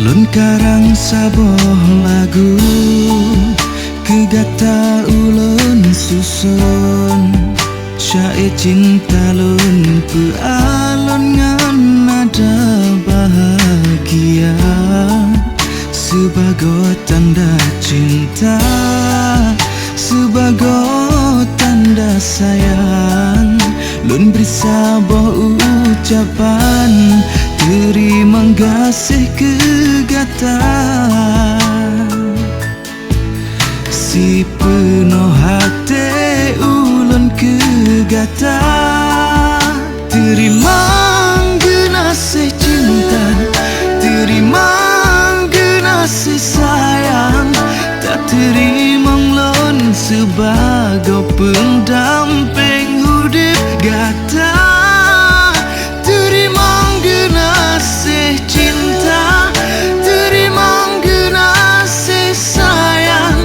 Lun karang saboh lagu kegata ulun susun syair cinta lun pealon ngan nada bahagia sebagai tanda cinta, sebagai tanda sayang. Lun beri saboh ucapan terima kasih kegata si penuh hati ulun kegata. Terima kasih cinta, terima kasih sayang, tak terima ulun sebagai pendamping hidup gata. Terima kasih cinta, terima kasih sayang,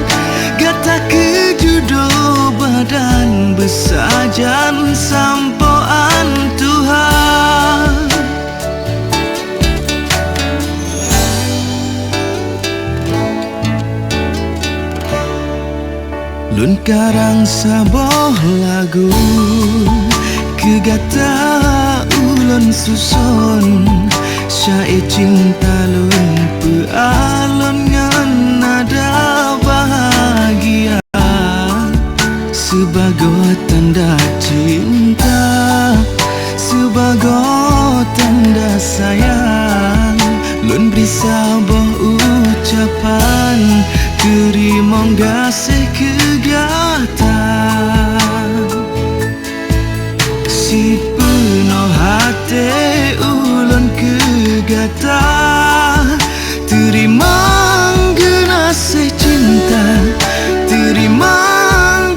gata kejudo badan besajan sampoan Tuhan. Lun karang saboh lagu kegata ulun susun syair cinta lun pealon ngan nada bahagia sebagai tanda cinta, sebagai tanda sayang. Lun beri saboh ucapan terima kasih kegata si penuh hati ulun kegata. Terima kasih cinta, terima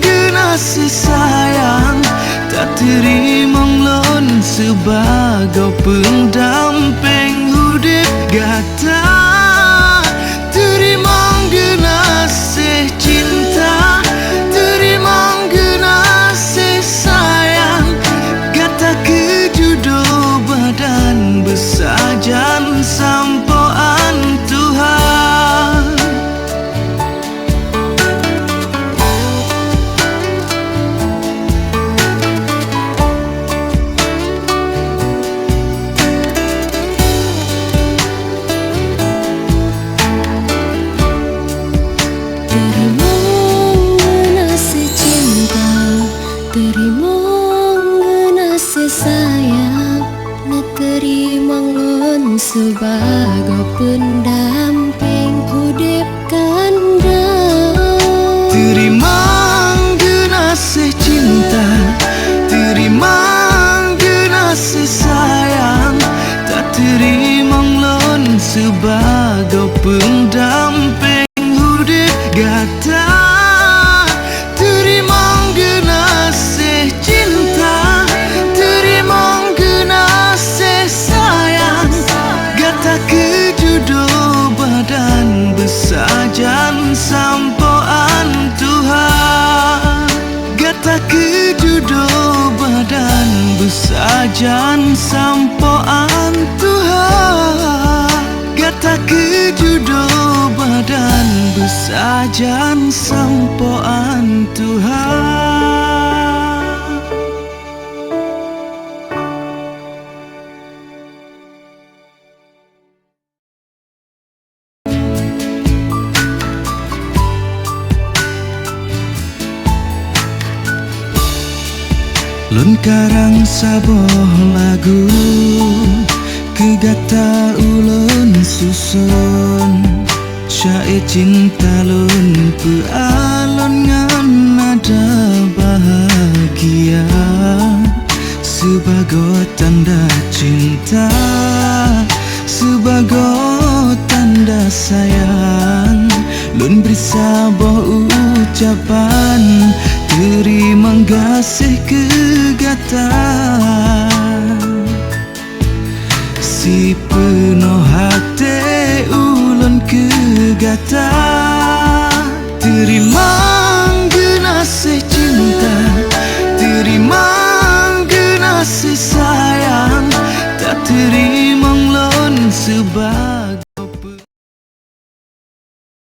kasih sayang, tak terima ulun sebagai pendamping hidup gata. Terima kasih cinta, terima kasih sayang, gata kejudo badan besajan sampoan Tuhan. Terima kasih sayang, nak terima ulun sebagai pendamping hidup kanda. Terima kasih cinta, terima kasih sayang, tak terima ulun sebagai pendamping hidup gata. Besajan sampoan Tuhan, gata kejudo badan besajan sampoan Tuhan, gata kejudo badan besajan sampoan Tuhan. Lun karang saboh lagu kegata ulun susun syair cinta lun pealon ngan nada bahagia sebagai tanda cinta, sebagai tanda sayang. Lun beri saboh ucapan terima kasih kegata si penuh hati ulun kegata. Terima kasih cinta, terima kasih sayang, tak terima ulun sebab